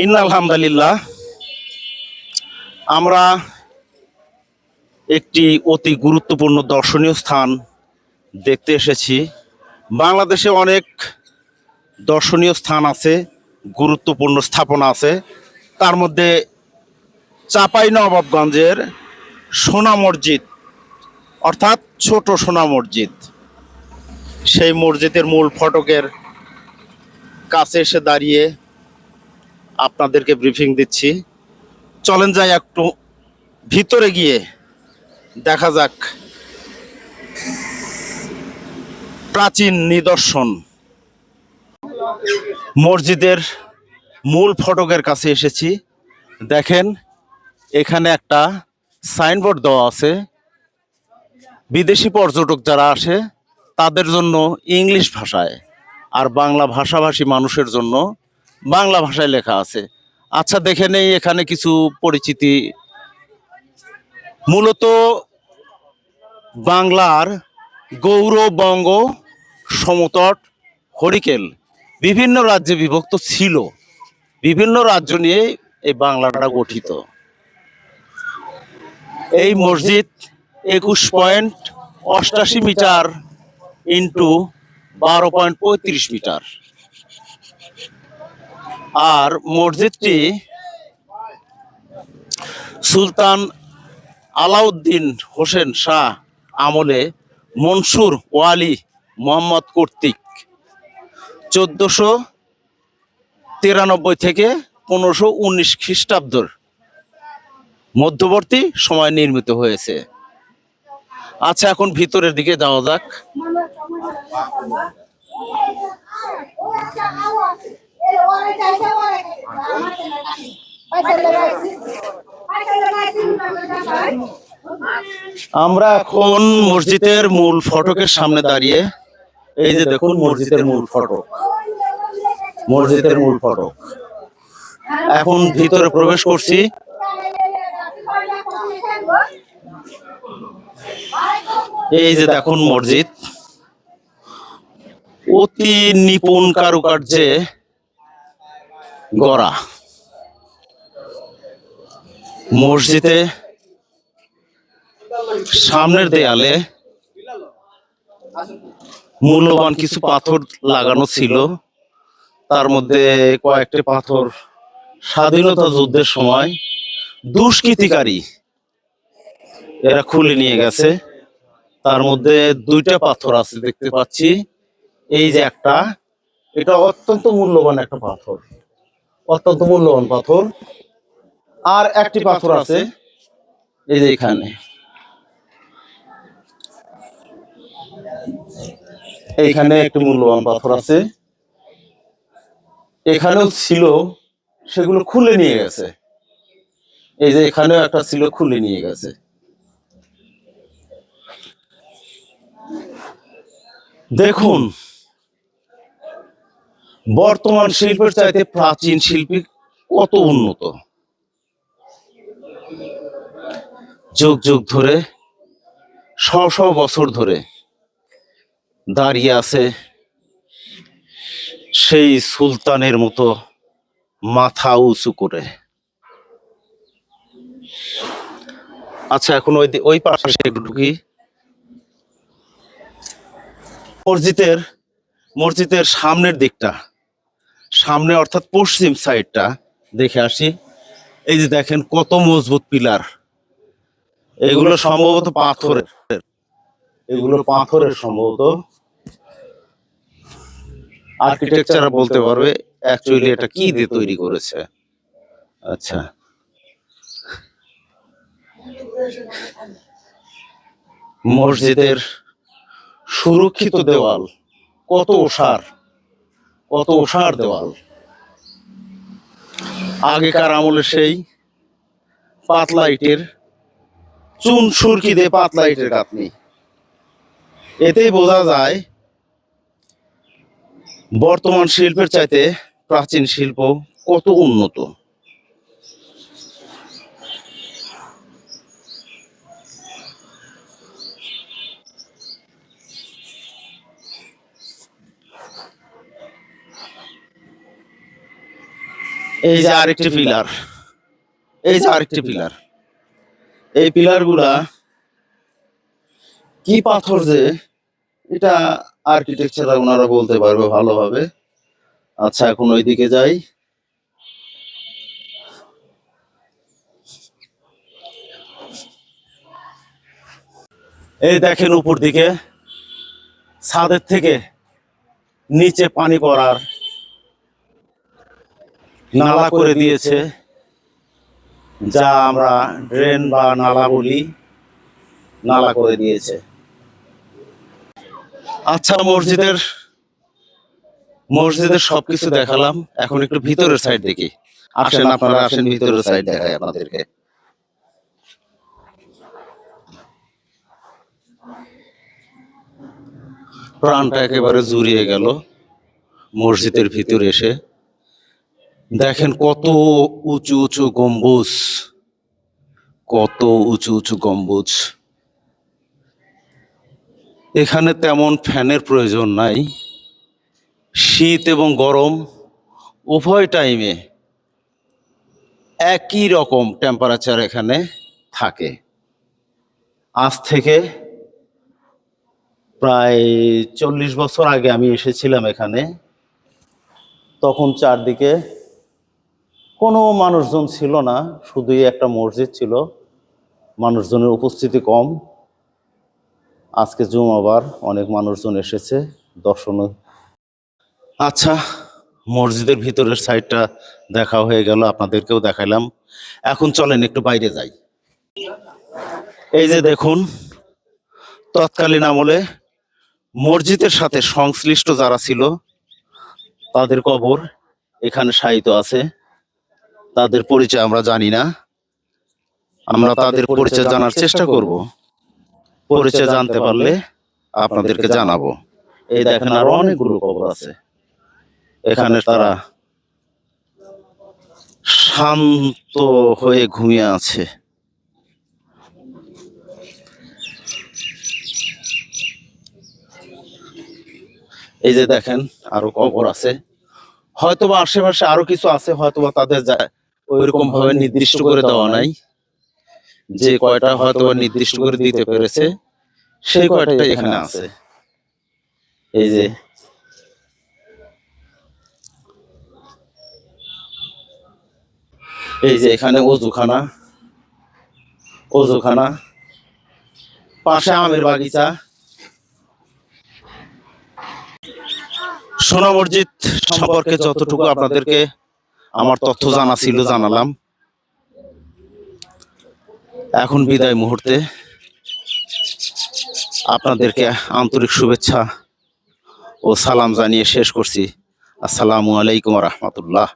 আলহামদুলিল্লাহ, আমরা একটি অতি গুরুত্বপূর্ণ দর্শনীয় স্থান দেখতে এসেছি। বাংলাদেশে অনেক দর্শনীয় স্থান আছে, গুরুত্বপূর্ণ স্থাপনা আছে। তার মধ্যে চাঁপাইনবাবগঞ্জের সোনা মসজিদ, অর্থাৎ ছোট সোনা মসজিদ, সেই মসজিদের মূল ফটকের কাছে এসে দাঁড়িয়ে আপনাদেরকে ব্রিফিং দিচ্ছি। চলেন যাই একটু ভিতরে গিয়ে দেখা যাক প্রাচীন নিদর্শন। মসজিদের মূল ফটকের কাছে এসেছি। দেখেন, এখানে একটা সাইনবোর্ড দেওয়া আছে। বিদেশি পর্যটক যারা আসে তাদের জন্য ইংলিশ ভাষায়, আর বাংলা ভাষাভাষী মানুষের জন্য বাংলা ভাষায় লেখা আছে। আচ্ছা, দেখে নেই এখানে কিছু পরিচিতি। মূলত বাংলার গৌরবঙ্গ সমতট হরিকেল বিভিন্ন রাজ্যে বিভক্ত ছিল। বিভিন্ন রাজ্য নিয়ে এই বাংলাটা গঠিত। এই মসজিদ 21.88 মিটার ইন্টু 12.35 মিটার। আর মসজিদটি সুলতান আলাউদ্দিন হোসেন শাহ আমলে মনসুর ওয়ালি মোহাম্মদ কর্তৃক 1493 থেকে 1519 খ্রিস্টাব্দের মধ্যবর্তী সময় নির্মিত হয়েছে। আচ্ছা, এখন ভিতরের দিকে যাওয়া যাক। আমরা এখন মসজিদের মূল ফটকের সামনে দাঁড়িয়ে, এই যে দেখুন মসজিদের মূল ফটক, মসজিদের মূল ফটক। এখন ভিতরে প্রবেশ করছি। এই যে দেখুন মসজিদ, অতি নিপুণ কারুকার্যে গড়া। মসজিদে সামনের দেয়ালে মূল্যবান কিছু পাথর লাগানো ছিল। তার মধ্যে কয়েকটি পাথর স্বাধীনতা যুদ্ধের সময় দুষ্কৃতিকারী এরা খুলে নিয়ে গেছে। তার মধ্যে 2টা পাথর আছে দেখতে পাচ্ছি। এই যে একটা, এটা অত্যন্ত মূল্যবান একটা পাথর, অত্যন্ত মূল্যবান পাথর। আর একটি পাথর আছে এই যে এখানে, এইখানে একটি মূল্যবান পাথর আছে। এখানেও ছিল, সেগুলো খুলে নিয়ে গেছে। এই যে এখানেও একটা ছিল, খুলে নিয়ে গেছে। দেখুন, বর্তমান শিল্পের চাইতে প্রাচীন শিল্পী কত উন্নত। যুগ যুগ ধরে, শ বছর ধরে দাঁড়িয়ে আছে সেই সুলতানের মতো মাথা উঁচু করে। আচ্ছা, এখন ওই পাশে একটু ঢুকি। মসজিদের সামনের দিকটা, সামনে অর্থাৎ পশ্চিম সাইডটা দেখে আসি। এই যে দেখেন কত মজবুত পিলার। এগুলো সম্ভবত পাথরের, এগুলো পাথরের সম্ভবত। আর্কিটেকচার বলতে পারবে অ্যাকচুয়ালি এটা কি দিয়ে তৈরি করেছে। আচ্ছা, মসজিদের সুরক্ষিত দেওয়াল, কত ওষার, কত ওষার দেওয়াল। আগেকার আমলে সেই পাতলা ইটের, চুন সুরকি দিয়ে পাতলা ইটের গাঁথনি। এতেই বোঝা যায় বর্তমান শিল্পের চাইতে প্রাচীন শিল্প কত উন্নত। এই যে আরেকটি পিলার, এই যে আরেকটি পিলার, এই পিলার গুলা কি পাথর যে, এটা আর্কিটেকচার ওনারা বলতে পারবে ভালোভাবে। আচ্ছা, এখন ওইদিকে যাই। এই দেখেন উপর দিকে ছাদের থেকে নিচে পানি পড়ার নালা করে দিয়েছে, যা আমরা ড্রেন বা নালা বলি, নালা করে দিয়েছে। আচ্ছা, মসজিদের সবকিছু দেখালাম, এখন একটু ভিতরের সাইড দেখি। আসেন, আপনারা আসেন, ভিতরের সাইড দেখাই আপনাদেরকে। প্রাণটা একেবারে জুড়িয়ে গেল মসজিদের ভিতরে এসে। দেখেন কত উঁচু উঁচু গম্বুজ, কত উঁচু উঁচু গম্বুজ। এখানে তেমন ফ্যানের প্রয়োজন নাই। শীত এবং গরম উভয় টাইমে একই রকম টেম্পারেচার এখানে থাকে। আজ থেকে প্রায় 40 বছর আগে আমি এসেছিলাম এখানে, তখন চারদিকে কোনো মানুষজন ছিল না, শুধুই একটা মসজিদ ছিল, মানুষজনের উপস্থিতি কম। আজকে জুমাবার, অনেক মানুষজন এসেছে দর্শন। আচ্ছা, মসজিদের ভিতরের সাইডটা দেখা হয়ে গেল, আপনাদেরকেও দেখাইলাম। এখন চলেন একটু বাইরে যাই। এই যে দেখুন, তৎকালীন আমলে মসজিদের সাথে সংশ্লিষ্ট যারা ছিল তাদের কবর এখানে শায়িত আছে। তাদের পরিচয় আমরা জানি না, আমরা তাদের পরিচয় জানার চেষ্টা করব। পরিচয় জানতে পারলে আপনাদেরকে জানাবো। এই দেখেন আরো অনেকগুলো কবর আছে এখানে, তারা শান্ত হয়ে ঘুমিয়ে আছে। এই যে দেখেন আরো কবর আছে, হয়তোবা আশেপাশে আরো কিছু আছে, হয়তোবা তাদের ওইরকম ভাবে নির্দিষ্ট করে দেওয়া নাই। যে কয়টা হয়তোবা নির্দিষ্ট করে দিতে পেরেছে সেই কয়টাই এখানে আছে। এই যে এখানে অজুখানা, পাশে আমের বাগিচা। সোনা মসজিদ সম্পর্কে যতটুকু আপনাদেরকে আমার তথ্য জানা ছিল জানালাম। এখন বিদায় মুহূর্তে আপনাদেরকে আন্তরিক শুভেচ্ছা ও সালাম জানিয়ে শেষ করছি। আসসালামু আলাইকুম ওয়া রাহমাতুল্লাহ।